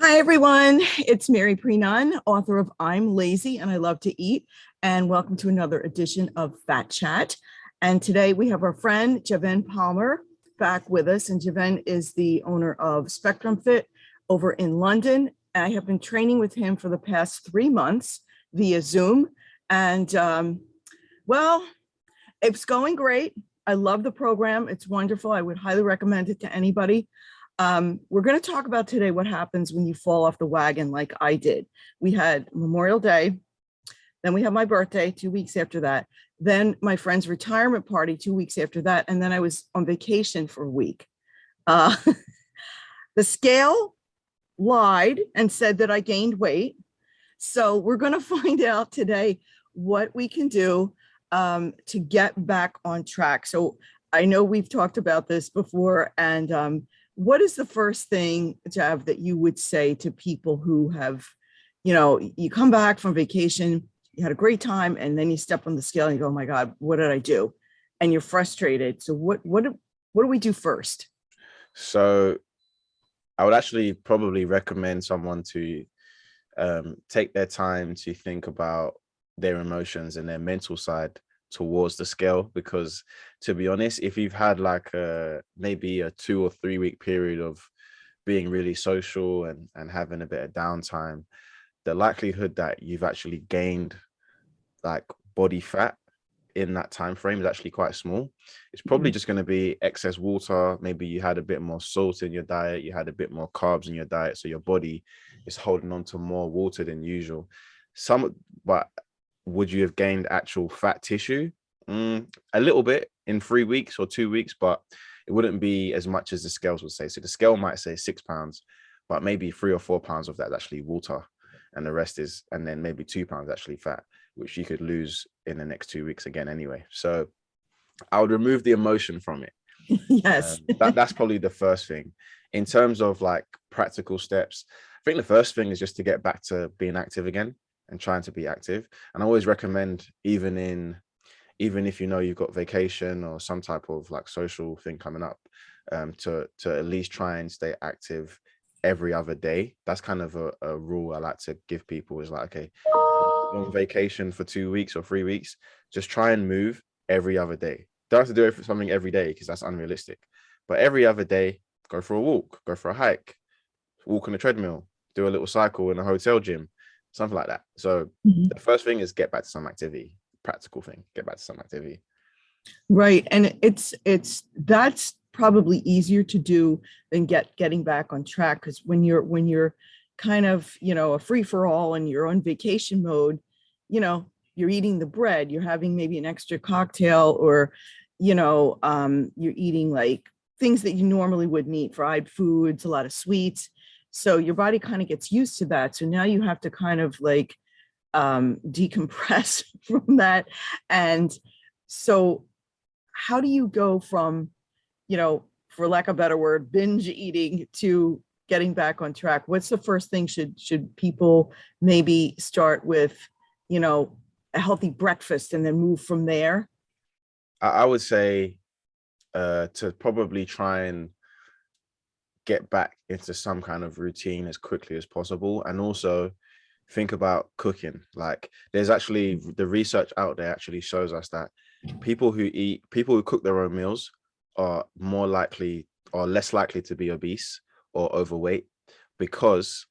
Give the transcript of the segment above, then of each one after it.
Hi, everyone. It's Mary Preenan, author of I'm Lazy and I Love to Eat. And welcome to another edition of Fat Chat. And today we have our friend, Javen Palmer, back with us. And Javen is the owner of Spectrum Fit over in London. I have been training with him for the past 3 months via Zoom. And well, it's going great. I love the program. It's wonderful. I would highly recommend it to anybody. We're going to talk about today what happens when you fall off the wagon like I did. We had Memorial Day, then we had my birthday 2 weeks after that, then my friend's retirement party 2 weeks after that, and then I was on vacation for a week. Uh, the scale lied and said that I gained weight. So we're going to find out today what we can do to get back on track. So I know we've talked about this before, and what is the first thing, Jav, that you would say to people who have, you come back from vacation, you had a great time, and then you step on the scale and you go, oh my God, what did I do? And you're frustrated. So what do we do first? So I would actually probably recommend someone to take their time to think about their emotions and their mental side towards the scale, because to be honest, if you've had like maybe a 2 or 3 week period of being really social and having a bit of downtime, the likelihood that you've actually gained like body fat in that time frame is actually quite small. It's probably just going to be excess water. Maybe you had a bit more salt in your diet, you had a bit more carbs in your diet, so your body is holding on to more water than usual. But would you have gained actual fat tissue? A little bit in 3 weeks or 2 weeks, but it wouldn't be as much as the scales would say. So the scale might say 6 pounds, but maybe 3 or 4 pounds of that is actually water, and the rest is, and then maybe 2 pounds actually fat, which you could lose in the next 2 weeks again anyway. So I would remove the emotion from it. Yes. That's probably the first thing. In terms of like practical steps, I think the first thing is just to get back to being active again and trying to be active. And I always recommend, even if you've got vacation or some type of like social thing coming up, to at least try and stay active every other day. That's kind of a rule I like to give people, is like, okay, on vacation for 2 weeks or 3 weeks, just try and move every other day. Don't have to do it for something every day because that's unrealistic. But every other day, go for a walk, go for a hike, walk on a treadmill, do a little cycle in a hotel gym, something like that. So the first thing is get back to some activity. Practical thing, get back to some activity. Right. And that's probably easier to do than getting back on track. Because when you're kind of, a free for all and you're on vacation mode, you're eating the bread, you're having maybe an extra cocktail, or, you're eating like things that you normally wouldn't eat, fried foods, a lot of sweets. So your body kind of gets used to that. So now you have to kind of like decompress from that. And so how do you go from, for lack of a better word, binge eating to getting back on track? What's the first thing should people maybe start with, a healthy breakfast and then move from there? I would say to probably try and get back into some kind of routine as quickly as possible, and also think about cooking. Like, there's actually, the research out there actually shows us that people who cook their own meals are more likely or less likely to be obese or overweight, because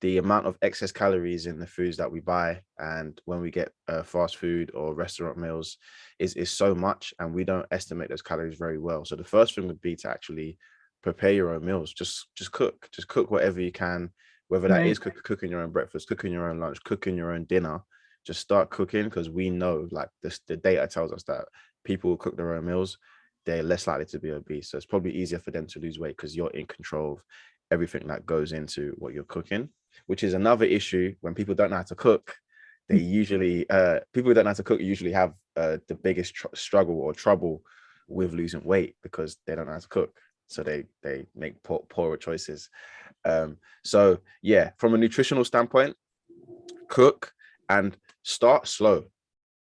the amount of excess calories in the foods that we buy and when we get fast food or restaurant meals is so much, and we don't estimate those calories very well. So the first thing would be to actually prepare your own meals. Just cook whatever you can, whether that Right. is cooking your own breakfast, cooking your own lunch, cooking your own dinner. Just start cooking, because we know, like, this, the data tells us that people who cook their own meals, they're less likely to be obese. So it's probably easier for them to lose weight because you're in control of everything that goes into what you're cooking, which is another issue. When people don't know how to cook, they usually people who don't know how to cook usually have the biggest struggle or trouble with losing weight, because they don't know how to cook, so they make poorer choices. So yeah, from a nutritional standpoint, cook and start slow.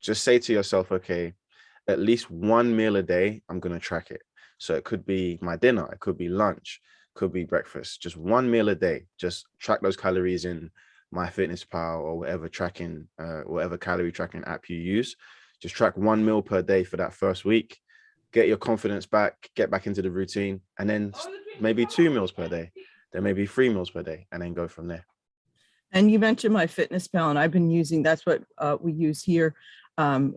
Just say to yourself, okay, at least one meal a day, I'm going to track it. So it could be my dinner, it could be lunch, could be breakfast, just one meal a day. Just track those calories in MyFitnessPal or whatever calorie tracking app you use. Just track one meal per day for that first week, get your confidence back, get back into the routine, and then maybe 2 meals per day, then maybe 3 meals per day, and then go from there. And you mentioned MyFitnessPal, and I've been using, that's what we use here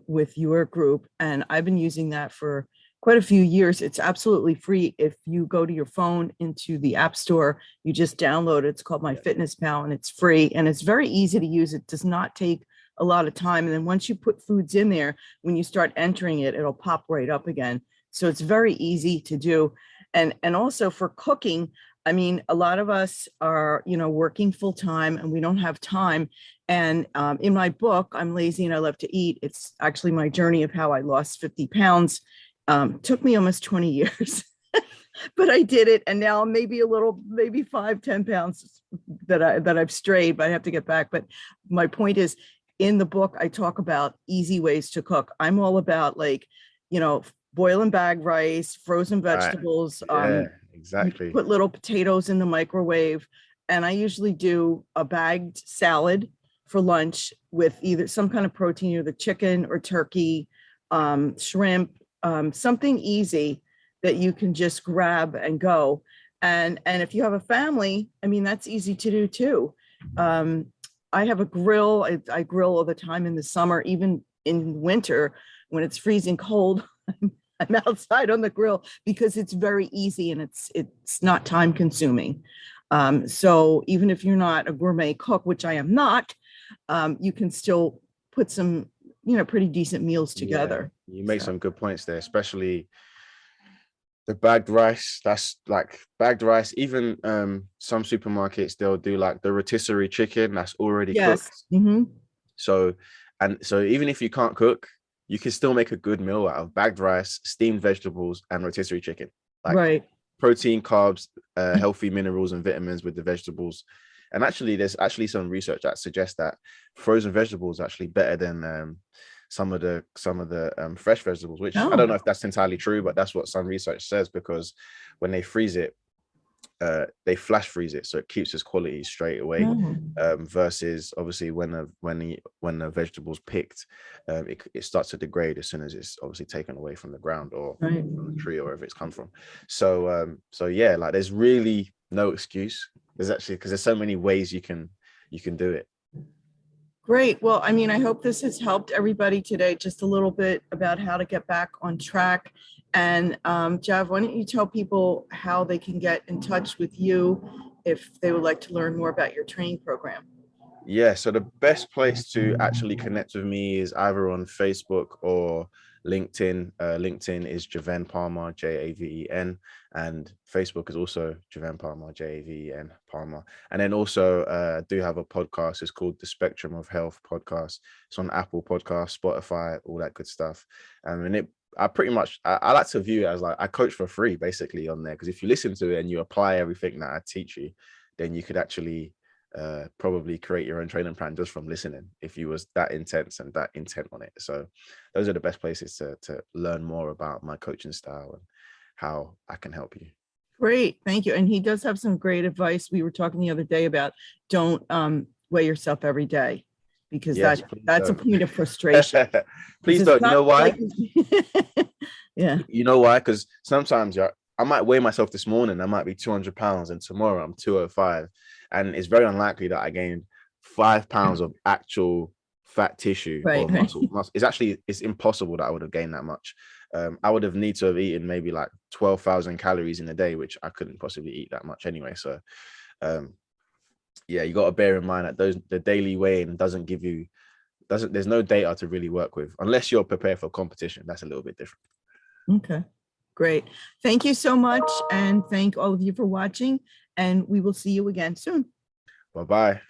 with your group. And I've been using that for quite a few years. It's absolutely free. If you go to your phone into the App Store, you just download it. It's called MyFitnessPal, and it's free. And it's very easy to use. It does not take a lot of time. And then once you put foods in there, when you start entering it, it'll pop right up again. So it's very easy to do. And also for cooking, I mean, a lot of us are, working full time and we don't have time. And in my book, I'm Lazy and I Love to Eat. It's actually my journey of how I lost 50 pounds. Took me almost 20 years, but I did it. And now maybe 5-10 pounds that I've strayed, but I have to get back. But my point is, in the book, I talk about easy ways to cook. I'm all about boil and bag rice, frozen vegetables. Yeah, exactly. Put little potatoes in the microwave. And I usually do a bagged salad for lunch with either some kind of protein, either chicken or turkey, shrimp, something easy that you can just grab and go. And if you have a family, I mean, that's easy to do too. I have a grill. I grill all the time in the summer, even in winter when it's freezing cold. I'm outside on the grill because it's very easy and it's not time consuming. So even if you're not a gourmet cook, which I am not, you can still put some, pretty decent meals together. Yeah, you make some good points there, especially the bagged rice. That's like bagged rice. Even some supermarkets, they'll do like the rotisserie chicken that's already cooked. Mm-hmm. So even if you can't cook, you can still make a good meal out of bagged rice, steamed vegetables, and rotisserie chicken. Like right. Protein, carbs, healthy minerals and vitamins with the vegetables. And actually, there's actually some research that suggests that frozen vegetables are actually better than some of the fresh vegetables, which I don't know if that's entirely true, but that's what some research says, because when they freeze it, they flash freeze it, so it keeps its quality straight away. Versus obviously when the vegetable's picked, it starts to degrade as soon as it's obviously taken away from the ground or from the tree or wherever it's come from. So yeah, like there's really no excuse. There's actually, because there's so many ways you can do it. Great. Well, I mean, I hope this has helped everybody today, just a little bit about how to get back on track. And Jav, why don't you tell people how they can get in touch with you if they would like to learn more about your training program? Yeah, so the best place to actually connect with me is either on Facebook or LinkedIn. LinkedIn is Javen Palmer, Javen, and Facebook is also Javen Palmer, Javen Palmer. And then also I do have a podcast. It's called the Spectrum of Health podcast. It's on Apple Podcasts, Spotify, all that good stuff. And I like to view it as like I coach for free basically on there, because if you listen to it and you apply everything that I teach you, then you could actually probably create your own training plan just from listening, if you was that intense and that intent on it. So those are the best places to learn more about my coaching style and how I can help you. Great, thank you. And he does have some great advice. We were talking the other day about don't weigh yourself every day, because that's a point of frustration. Please don't. You know why? Yeah. You know why? Because sometimes I might weigh myself this morning, I might be 200 pounds, and tomorrow I'm 205. And it's very unlikely that I gained 5 pounds of actual fat tissue or muscle. It's impossible that I would have gained that much. I would have need to have eaten maybe like 12,000 calories in a day, which I couldn't possibly eat that much anyway. So yeah, you got to bear in mind that the daily weighing there's no data to really work with unless you're prepared for competition. That's a little bit different. Okay, great. Thank you so much. And thank all of you for watching. And we will see you again soon. Bye-bye.